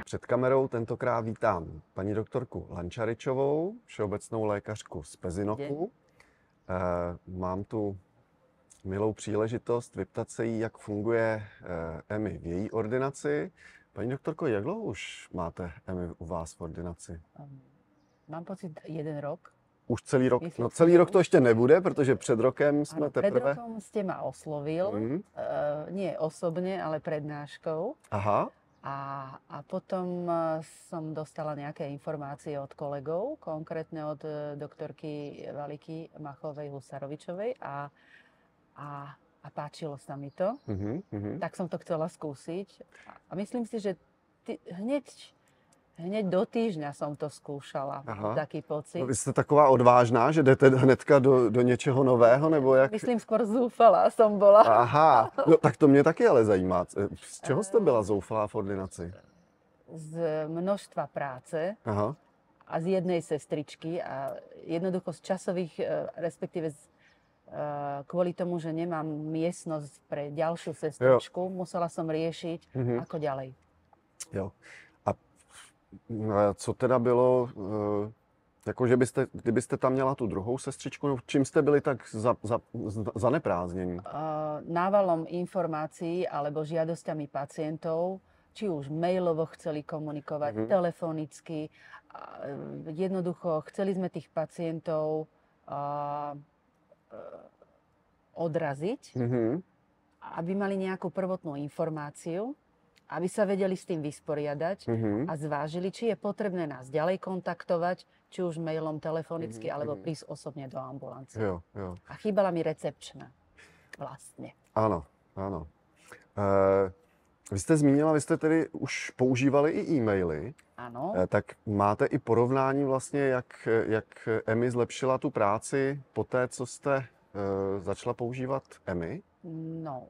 Před kamerou tentokrát vítám paní doktorku Lančaričovou, všeobecnou lékařku z Pezinoku. Mám tu milou příležitost vyptat se jí, jak funguje EMI v její ordinaci. Paní doktorko, jak dlouho už máte EMI u vás v ordinaci? Mám pocit 1 rok. Už celý rok? Myslím, No celý rok to ještě nebude, protože před rokem jsme Áno, teprve... pred rokom ste ma oslovil, nie osobne, ale prednáškou. Aha. A potom som dostala nejaké informácie od kolegov, konkrétne od doktorky Valiky Machovej-Husarovičovej a páčilo sa mi to. Tak som to chcela skúsiť. A myslím si, že hneď do týždňa som to skúšala. Taký pocit. No, vy jste taková odvážná, že jdete hnedka do něčeho nového, nebo jak? Myslím, skôr zoufalá som bola. Aha, no tak to mě taky ale zajímá. Z čeho jste byla zoufalá v ordinaci? Z množstva práce. Aha. A z jednej sestričky a jednoducho z časových, respektíve kvôli tomu, že nemám miestnosť pre ďalšiu sestričku, musela som riešiť, ako ďalej. Jo. A co teda bylo, jako že kdybyste tam měla tu druhou sestřičku, no, čím jste byli tak zaneprázdnění? Návalom informácií alebo žiadosťami pacientov, či už mailovo chceli komunikovať, telefonicky. Jednoducho chceli sme tých pacientov odraziť, aby mali nejakú prvotnú informáciu, aby sa vedeli s tým vysporiadať a zvážili, či je potrebné nás ďalej kontaktovať, či už mailom, telefonicky, alebo prísť osobne do ambulancie. Jo. A chýbala mi recepčná vlastne. Ano. Vy jste zmínila, vy jste tedy už používali i e-maily. Ano. Tak máte i porovnání vlastně, jak EMI zlepšila tu práci po té, co jste začala používat EMI? No,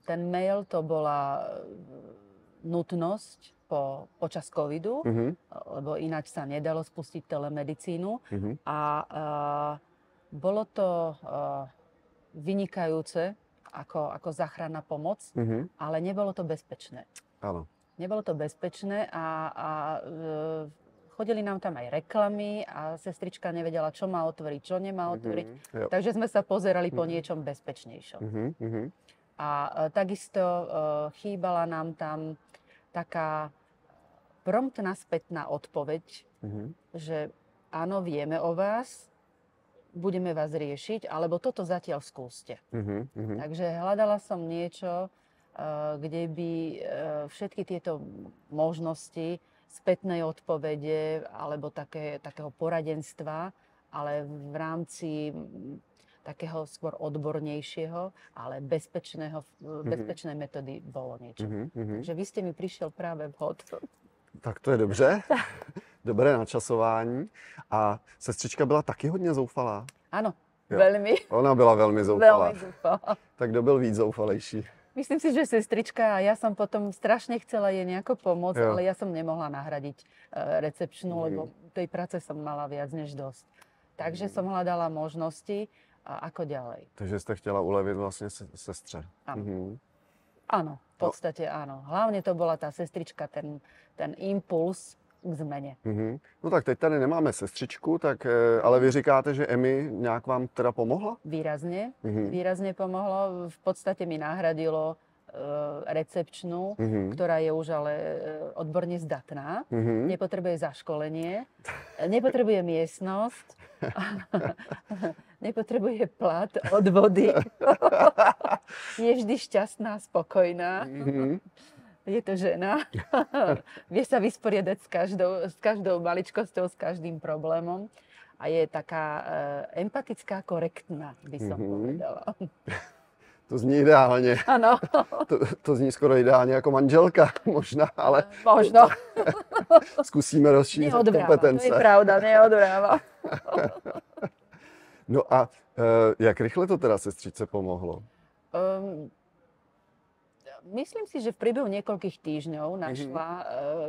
ten mail to bola nutnosť počas covidu, lebo ináč sa nedalo spustiť telemedicínu. A bolo to vynikajúce ako záchranná pomoc, ale nebolo to bezpečné. Áno. Nebolo to bezpečné a chodili nám tam aj reklamy a sestrička nevedela, čo má otvoriť, čo nemá otvoriť. Takže sme sa pozerali po niečom bezpečnejšom. A takisto chýbala nám tam taká promptná spätná odpoveď, že áno, vieme o vás, budeme vás riešiť, alebo toto zatiaľ skúste. Takže hľadala som niečo, kde by všetky tieto možnosti spätnej odpovede alebo takého poradenstva, ale v rámci takého skôr odbornejšieho, ale bezpečnej metódy bolo niečo. Takže vy ste mi prišiel práve vhod. Tak to je dobře. Dobré načasování. A sestřička byla taky hodně zoufalá? Áno, veľmi. Ona byla velmi zoufalá. Veľmi zoufalá. Tak kdo byl víc zoufalejší? Myslím si, že sestrička, a ja som potom strašne chcela jej nejako pomôcť, ale ja som nemohla nahradiť recepčnú, lebo tej práce som mala viac než dosť. Takže som hľadala možnosti, a ako ďalej. Takže ste chtěla ulevit vlastně sestře. Áno, v podstate áno. Hlavne to bola tá sestrička, ten impuls k zmene. No tak teď tady nemáme sestřičku, tak, ale vy říkáte, že EMI nějak vám teda pomohla? Výrazne pomohlo. V podstate mi nahradilo recepčnú, ktorá je už ale odborne zdatná. Nepotrebuje zaškolenie, nepotrebuje miestnosť, nepotrebuje plat, odvody. Je vždy šťastná, spokojná. Je to žena. Vie sa vysporiadať s každou maličkosťou, s každým problémom. A je taká empatická, korektná, by som povedala. To zní ideálně. Ano. To zní skoro ideálně jako manželka, možná, ale... Možno. Zkusíme rozšířit kompetence. To je pravda, neodvráva. No a jak rychle to teda sestřičce pomohlo? Myslím si, že v priebehu niekoľkých týždňov našla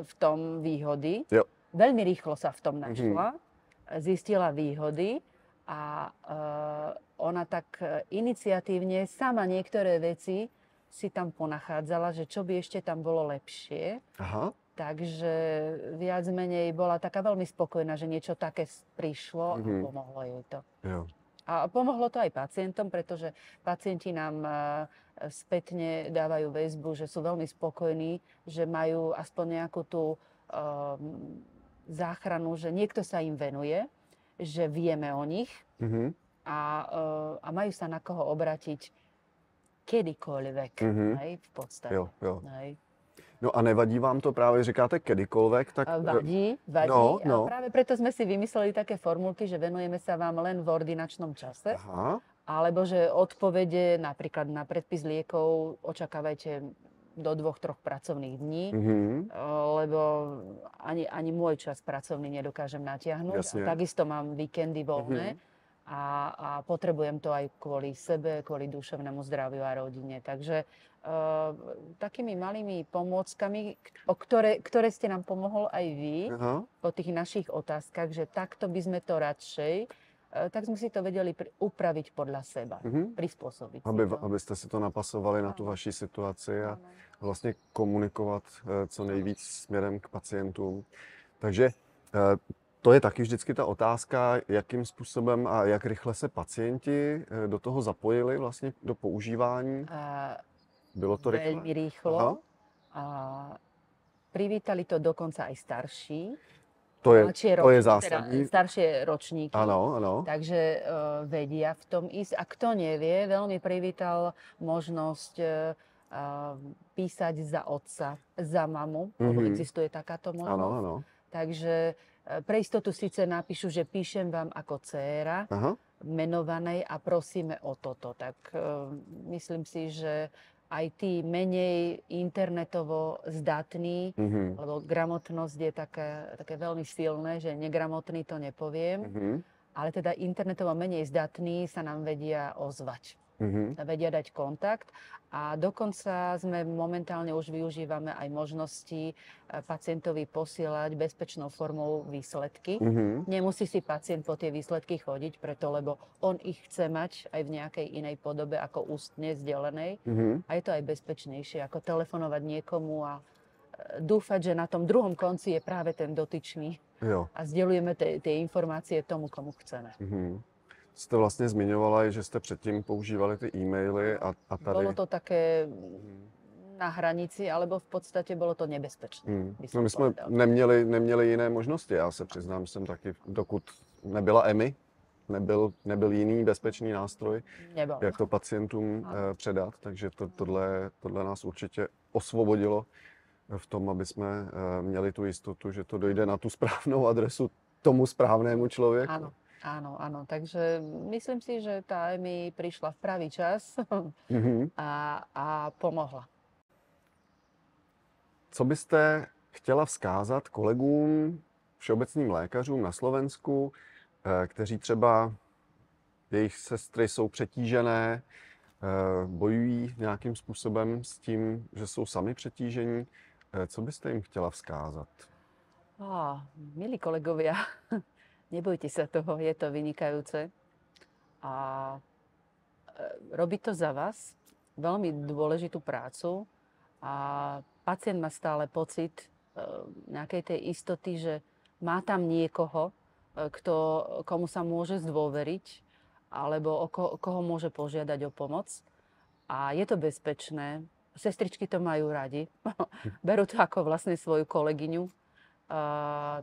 v tom výhody. Jo. Veľmi rýchlo sa v tom našla. Zistila výhody a ona tak iniciatívne sama niektoré veci si tam ponachádzala, že čo by ešte tam bolo lepšie. Aha. Takže viac menej bola taká veľmi spokojná, že niečo také prišlo a pomohlo jej to. Jo. A pomohlo to aj pacientom, pretože pacienti nám spätne dávajú väzbu, že sú veľmi spokojní, že majú aspoň nejakú tú záchranu, že niekto sa im venuje, že vieme o nich a majú sa na koho obrátiť kedykoľvek, hej, v podstate. Jo. Hej. No a nevadí vám to právě, říkáte kedykoľvek, tak... Vadí. No. A práve preto sme si vymysleli také formulky, že venujeme sa vám len v ordinačnom čase. Aha. Alebo že odpovede napríklad na predpis liekov očakávajte do 2-3 pracovných dní, lebo ani môj čas pracovný nedokážem natiahnuť. A takisto mám víkendy voľné a potrebujem to aj kvôli sebe, kvôli duševnému zdraviu a rodine. Takže takými malými pomôckami, ktoré ste nám pomohol aj vy po tých našich otázkach, že takto by sme to radšej, tak sme si to vedeli upraviť podľa seba, prispôsobiť. Abyste si to napasovali na tu vaši situaci a vlastně komunikovat co nejvíc směrem k pacientům. Takže to je taky vždycky ta otázka, jakým způsobem a jak rychle se pacienti do toho zapojili vlastně do používání. Bylo to rýchlo? Veľmi rýchlo. Privítali to dokonca aj starší. To je zásadní. Teda staršie ročníky. Áno. Takže vedia v tom ísť. A kto nevie, veľmi privítal možnosť písať za otca, za mamu. Lebo existuje takáto možnosť. Áno. Takže pre istotu síce napíšu, že píšem vám ako dcéra menovanej a prosíme o toto. Tak myslím si, že aj tí menej internetovo zdatní, lebo gramotnosť je také veľmi silné, že negramotný to nepoviem, ale teda internetovo menej zdatní sa nám vedia ozvať. Vedia dať kontakt a dokonca sme momentálne už využívame aj možnosti pacientovi posielať bezpečnou formou výsledky. Nemusí si pacient po tie výsledky chodiť, lebo on ich chce mať aj v nejakej inej podobe ako ústne zdelenej. A je to aj bezpečnejšie ako telefonovať niekomu a dúfať, že na tom druhom konci je práve ten dotyčný. A sdelujeme tie informácie tomu, komu chceme. Jste vlastně zmiňovala, že jste předtím používali ty e-maily a tady... Bolo to také na hranici, alebo v podstate bolo to nebezpečné. No my jsme neměli jiné možnosti, já se přiznám, jsem taky, dokud nebyla EMI, nebyl jiný bezpečný nástroj, jak to pacientům předat, takže tohle nás určitě osvobodilo v tom, aby jsme měli tu jistotu, že to dojde na tu správnou adresu tomu správnému člověku. Áno. Takže myslím si, že tá EMI prišla v pravý čas a pomohla. Co byste chtěla vzkázat kolegům, všeobecným lékařům na Slovensku, kteří třeba jejich sestry jsou přetížené, bojují nějakým způsobem s tím, že jsou sami přetížení? Co byste jim chtěla vzkázat? Milí kolegovia, nebojte sa toho, je to vynikajúce. A robí to za vás veľmi dôležitú prácu a pacient má stále pocit nejakej tej istoty, že má tam niekoho, komu sa môže zdôveriť alebo koho môže požiadať o pomoc. A je to bezpečné. Sestričky to majú radi. Berú to ako vlastne svoju kolegyňu,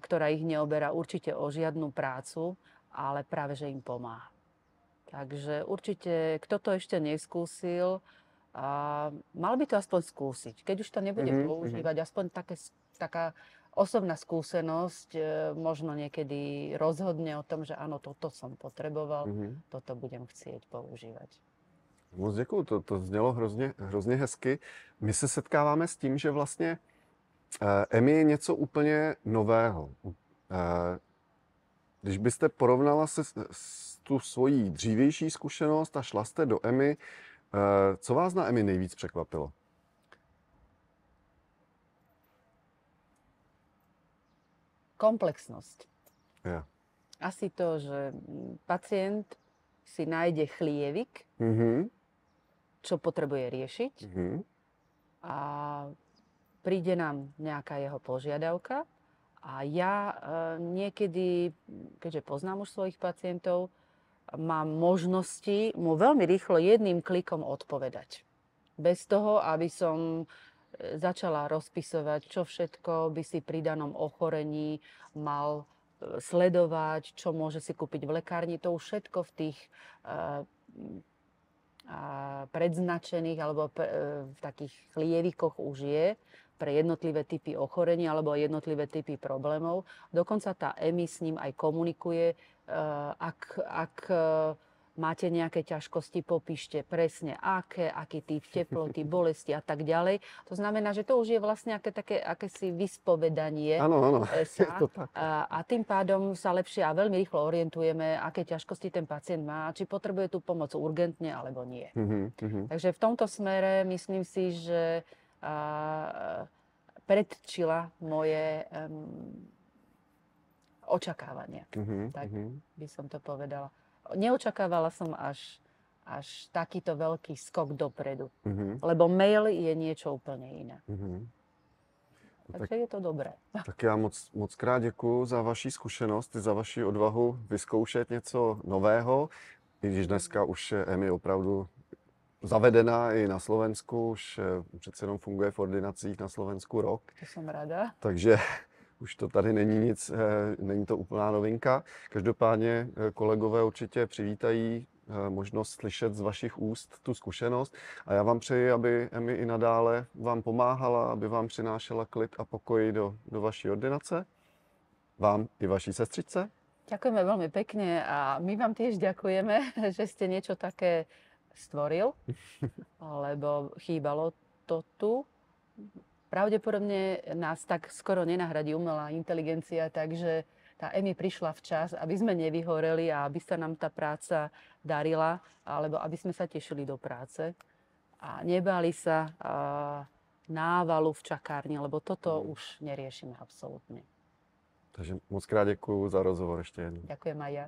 ktorá ich neoberá určite o žiadnu prácu, ale práve, že im pomáha. Takže určite, kto to ešte neskúsil, mal by to aspoň skúsiť. Keď už to nebude používať, aspoň taká osobná skúsenosť možno niekedy rozhodne o tom, že áno, toto som potreboval, toto budem chcieť používať. Moc děkuju, to znělo hrozně hezky. My se setkáváme s tím, že vlastně EMI je něco úplně nového. Když byste porovnala tu svoji dřívější zkušenost a šla jste do EMI, co vás na EMI nejvíc překvapilo? Komplexnosť. Ja. Asi to, že pacient si nájde chlievik, čo potrebuje riešiť a príde nám nejaká jeho požiadavka a ja niekedy, keďže poznám už svojich pacientov, mám možnosti mu veľmi rýchlo jedným klikom odpovedať. Bez toho, aby som začala rozpisovať, čo všetko by si pri danom ochorení mal sledovať, čo môže si kúpiť v lekárni. To už všetko v tých predznačených alebo v takých chlievikoch už je pre jednotlivé typy ochorení alebo jednotlivé typy problémov. Dokonca tá EMI s ním aj komunikuje, ak máte nejaké ťažkosti, popíšte presne aký typ teploty, bolesti a tak ďalej. To znamená, že to už je vlastne akési vyspovedanie je to tak. a tým pádom sa lepšie a veľmi rýchlo orientujeme, aké ťažkosti ten pacient má, či potrebuje tú pomoc urgentne alebo nie. Takže v tomto smere myslím si, že predčila moje očakávania. Tak by som to povedala. Neočakávala som až takýto veľký skok dopredu. Lebo mail je niečo úplne iné. Takže je to dobré. Tak já moc krát děkuju za vaši zkušenost, za vaši odvahu vyzkoušet něco nového. I když dneska už je EMI opravdu zavedená i na Slovensku, už přece jenom funguje v ordinacích na Slovensku rok. To jsem ráda. Takže už to tady není nic, není to úplná novinka. Každopádně kolegové určitě přivítají možnost slyšet z vašich úst tu zkušenost a já vám přeji, aby EMI i nadále vám pomáhala, aby vám přinášela klid a pokoj do vaší ordinace, vám i vaší sestřičce. Ďakujeme veľmi pekne a my vám tiež ďakujeme, že ste niečo také stvoril, lebo chýbalo to tu. Pravdepodobne nás tak skoro nenahradí umelá inteligencia, takže tá EMI prišla včas, aby sme nevyhoreli a aby sa nám tá práca darila, alebo aby sme sa tešili do práce a nebali sa návalu v čakárni, lebo toto už neriešime absolútne. Takže moc krát děkuju za rozhovor ještě jednou. Ďakujem aj ja.